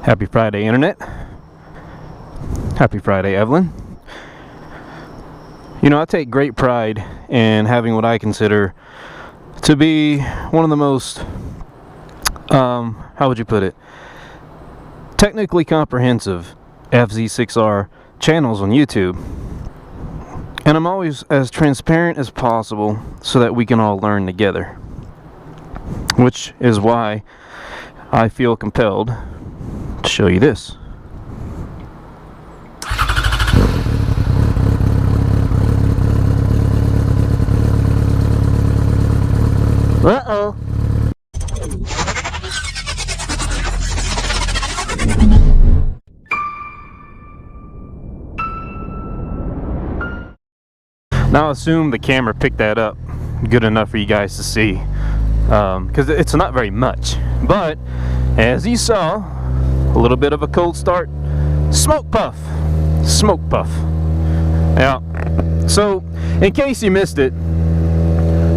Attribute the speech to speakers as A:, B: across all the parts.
A: Happy Friday, Internet. Happy Friday, Evelyn. You know, I take great pride in having what I consider to be one of the most, how would you put it, technically comprehensive FZ6R channels on YouTube. And I'm always as transparent as possible so that we can all learn together. Which is why I feel compelled to show you this. Uh-oh. Now assume the camera picked that up good enough for you guys to see, because it's not very much, but as you saw, a little bit of a cold start, smoke puff. Yeah, so in case you missed it,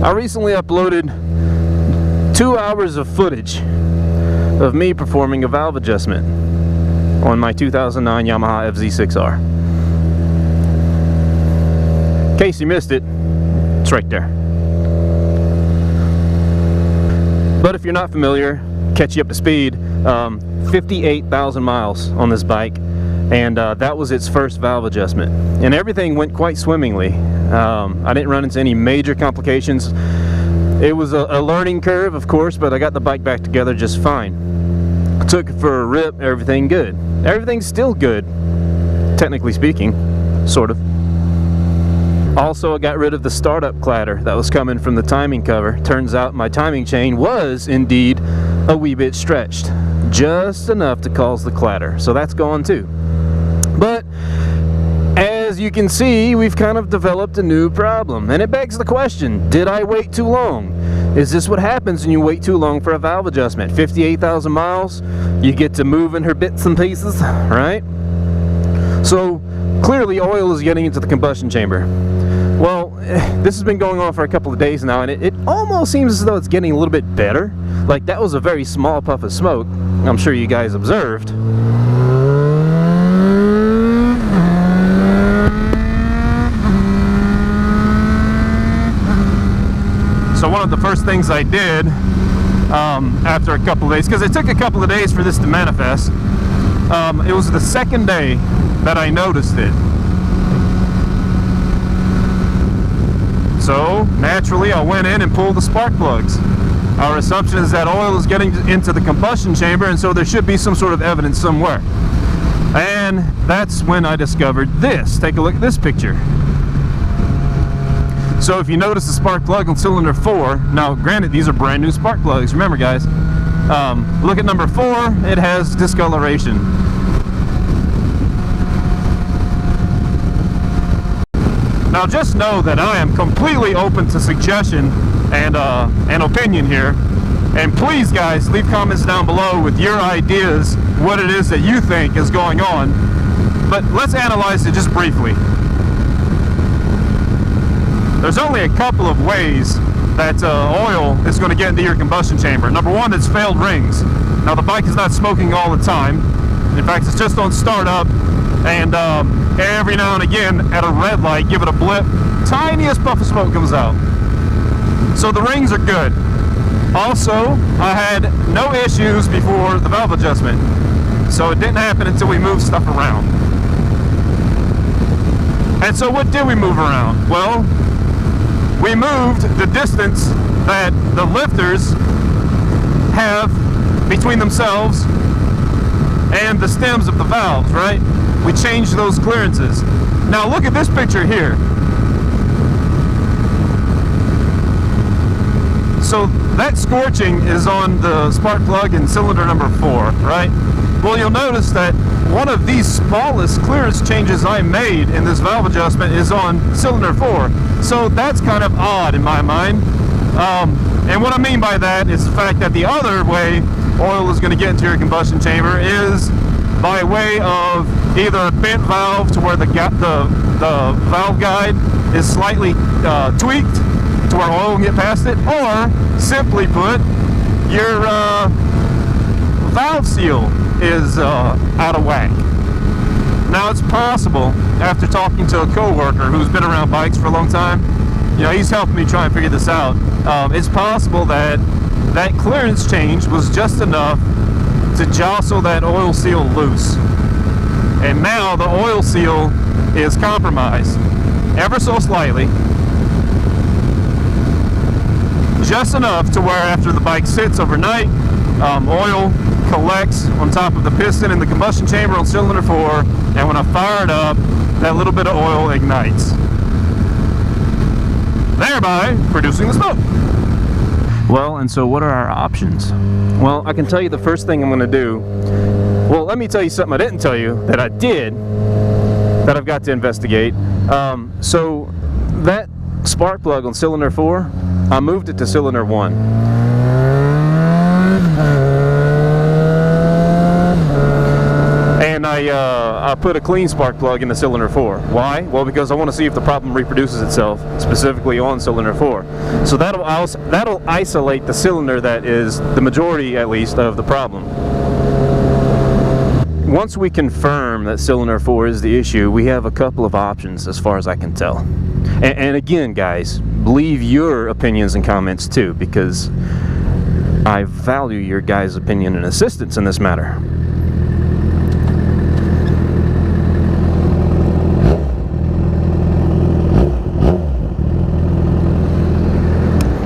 A: I recently uploaded 2 hours of footage of me performing a valve adjustment on my 2009 Yamaha FZ6R. In case you missed it, it's right there. But if you're not familiar, catch you up to speed, 58,000 miles on this bike, and that was its first valve adjustment. And everything went quite swimmingly. I didn't run into any major complications. It was a learning curve, of course, but I got the bike back together just fine. I took it for a rip, everything good. Everything's still good, technically speaking, sort of. Also, I got rid of the startup clatter that was coming from the timing cover. Turns out my timing chain was indeed a wee bit stretched, just enough to cause the clatter, so that's gone too. But as you can see, we've kind of developed a new problem, and it begs the question, did I wait too long? Is this what happens when you wait too long for a valve adjustment? 58,000 miles, you get to move in her bits and pieces, right? So clearly oil is getting into the combustion chamber. Well, this has been going on for a couple of days now, and it almost seems as though it's getting a little bit better. Like, that was a very small puff of smoke, I'm sure you guys observed. So one of the first things I did after a couple of days, because it took a couple of days for this to manifest, it was the second day that I noticed it. So naturally I went in and pulled the spark plugs. Our assumption is that oil is getting into the combustion chamber, and so there should be some sort of evidence somewhere. And that's when I discovered this. Take a look at this picture. So if you notice the spark plug on cylinder 4, now granted these are brand new spark plugs, remember guys, look at number 4, it has discoloration. Now just know that I am completely open to suggestion and opinion here, and please guys, leave comments down below with your ideas, what it is that you think is going on, but let's analyze it just briefly. There's only a couple of ways that oil is going to get into your combustion chamber. Number one, it's failed rings. Now the bike is not smoking all the time. In fact, it's just on startup, and every now and again at a red light, give it a blip, tiniest puff of smoke comes out. So the rings are good. Also, I had no issues before the valve adjustment, so it didn't happen until we moved stuff around. And so what did we move around? Well, we moved the distance that the lifters have between themselves and the stems of the valves, right? We changed those clearances. Now look at this picture here. So that scorching is on the spark plug in cylinder number 4, right? Well, you'll notice that one of these smallest clearance changes I made in this valve adjustment is on cylinder 4. So that's kind of odd in my mind. And what I mean by that is the fact that the other way oil is going to get into your combustion chamber is by way of either a bent valve to where the valve guide is slightly tweaked to where oil can get past it, or simply put, your valve seal is out of whack. Now it's possible, after talking to a coworker who's been around bikes for a long time, you know, he's helping me try and figure this out. It's possible that that clearance change was just enough to jostle that oil seal loose. And now the oil seal is compromised, ever so slightly. Just enough to where after the bike sits overnight, oil collects on top of the piston in the combustion chamber on cylinder 4, and when I fire it up, that little bit of oil ignites, thereby producing the smoke. Well, and so what are our options? Well, I can tell you the first thing I'm going to do. Well, let me tell you something I didn't tell you that I did, that I've got to investigate. So that spark plug on cylinder 4, I moved it to cylinder 1. And I put a clean spark plug in the cylinder 4. Why? Well, because I want to see if the problem reproduces itself, specifically on cylinder 4. So that'll isolate the cylinder that is the majority, at least, of the problem. Once we confirm that cylinder 4 is the issue, we have a couple of options as far as I can tell. And again, guys, leave your opinions and comments too, because I value your guys' opinion and assistance in this matter.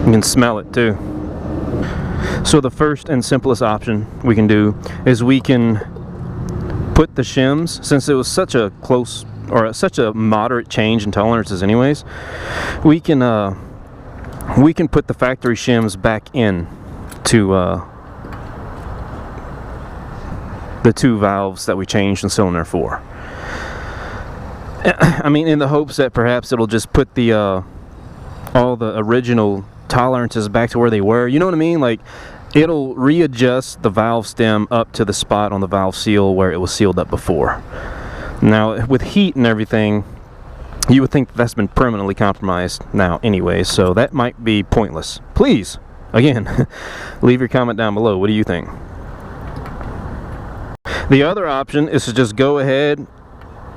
A: You can smell it too. So the first and simplest option we can do is we can put the shims, since it was such a close or such a moderate change in tolerances anyways, we can put the factory shims back in to the 2 valves that we changed in cylinder 4. I mean, in the hopes that perhaps it'll just put the all the original tolerances back to where they were. You know what I mean? Like, it'll readjust the valve stem up to the spot on the valve seal where it was sealed up before. Now, with heat and everything, you would think that's been permanently compromised now anyway, so that might be pointless. Please, again, leave your comment down below. What do you think? The other option is to just go ahead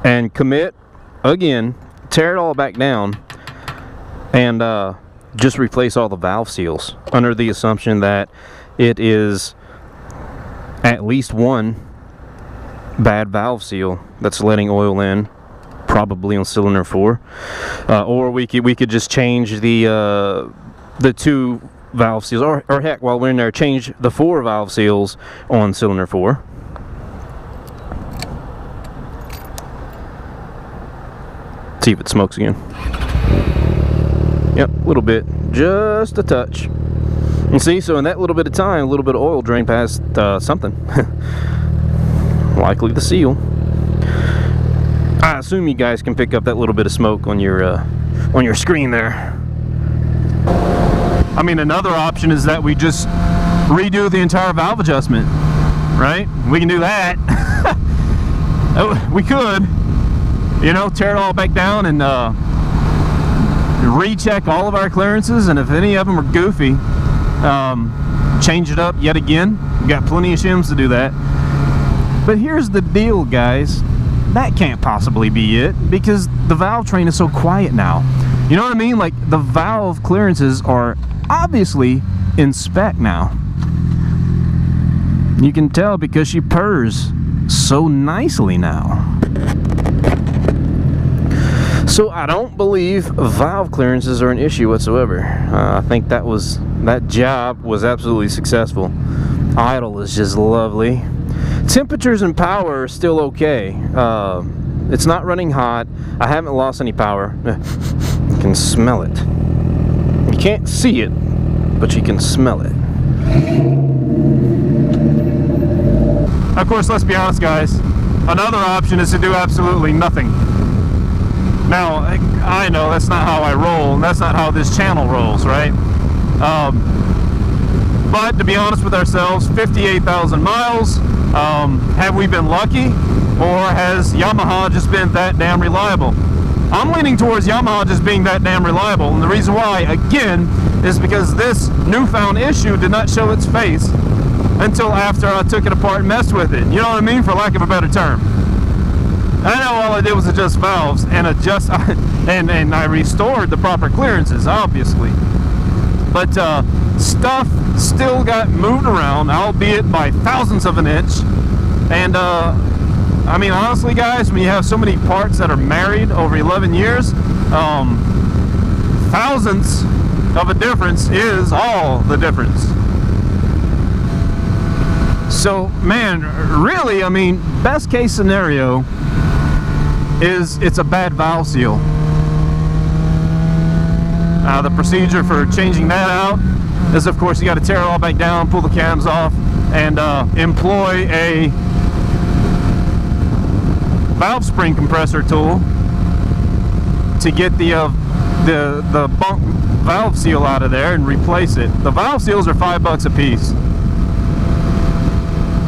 A: and commit, again, tear it all back down, and just replace all the valve seals under the assumption that it is at least one bad valve seal that's letting oil in, probably on cylinder 4, or we could just change the 2 valve seals, or heck, while we're in there, change the 4 valve seals on cylinder 4. See if it smokes again. Yep, a little bit, just a touch. And see, so in that little bit of time, a little bit of oil drained past something. Likely the seal. I assume you guys can pick up that little bit of smoke on your screen there. I mean, another option is that we just redo the entire valve adjustment, right? We can do that. Oh, we could, you know, tear it all back down and recheck all of our clearances, and if any of them are goofy, change it up yet again. We've got plenty of shims to do that. But here's the deal, guys. That can't possibly be it, because the valve train is so quiet now. You know what I mean? Like, the valve clearances are obviously in spec now. You can tell because she purrs so nicely now. So I don't believe valve clearances are an issue whatsoever. I think that job was absolutely successful. Idle is just lovely. Temperatures and power are still okay. It's not running hot. I haven't lost any power. You can smell it. You can't see it, but you can smell it. Of course, let's be honest, guys. Another option is to do absolutely nothing. Now, I know that's not how I roll, and that's not how this channel rolls, right? But to be honest with ourselves, 58,000 miles, have we been lucky, or has Yamaha just been that damn reliable? I'm leaning towards Yamaha just being that damn reliable, and the reason why, again, is because this newfound issue did not show its face until after I took it apart and messed with it. You know what I mean? For lack of a better term. I know all I did was adjust valves and and I restored the proper clearances, obviously. But stuff still got moved around, albeit by thousandths of an inch. And I mean, honestly, guys, when you have so many parts that are married over 11 years, thousandths of a difference is all the difference. So, man, really, I mean, best case scenario is it's a bad valve seal. The procedure for changing that out is, of course, you got to tear it all back down, pull the cams off, and employ a valve spring compressor tool to get the bunk valve seal out of there and replace it. The valve seals are $5 a piece.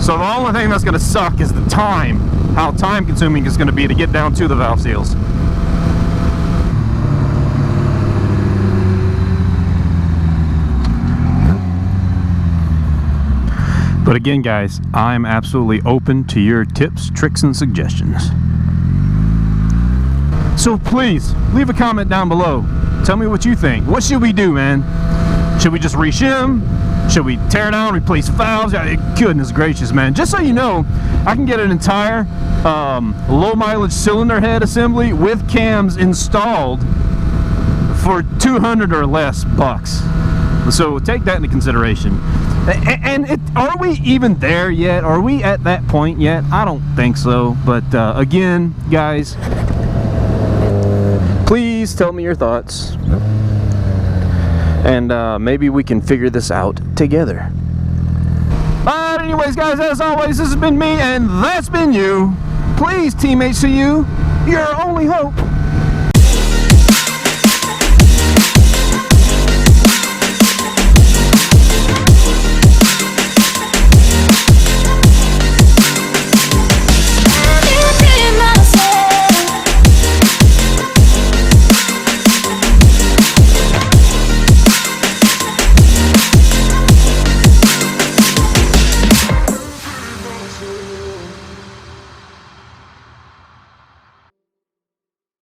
A: So the only thing that's going to suck is the time, how time consuming it's going to be to get down to the valve seals. But again, guys, I'm absolutely open to your tips, tricks, and suggestions. So please, leave a comment down below. Tell me what you think. What should we do, man? Should we just re-shim? Should we tear it down, replace valves? Goodness gracious, man. Just so you know, I can get an entire low mileage cylinder head assembly with cams installed for $200 or less bucks. So take that into consideration. And are we even there yet? Are we at that point yet? I don't think so. But again, guys, please tell me your thoughts. And maybe we can figure this out together. But anyways, guys, as always, this has been me, and that's been you. Please, Team HCU, your only hope.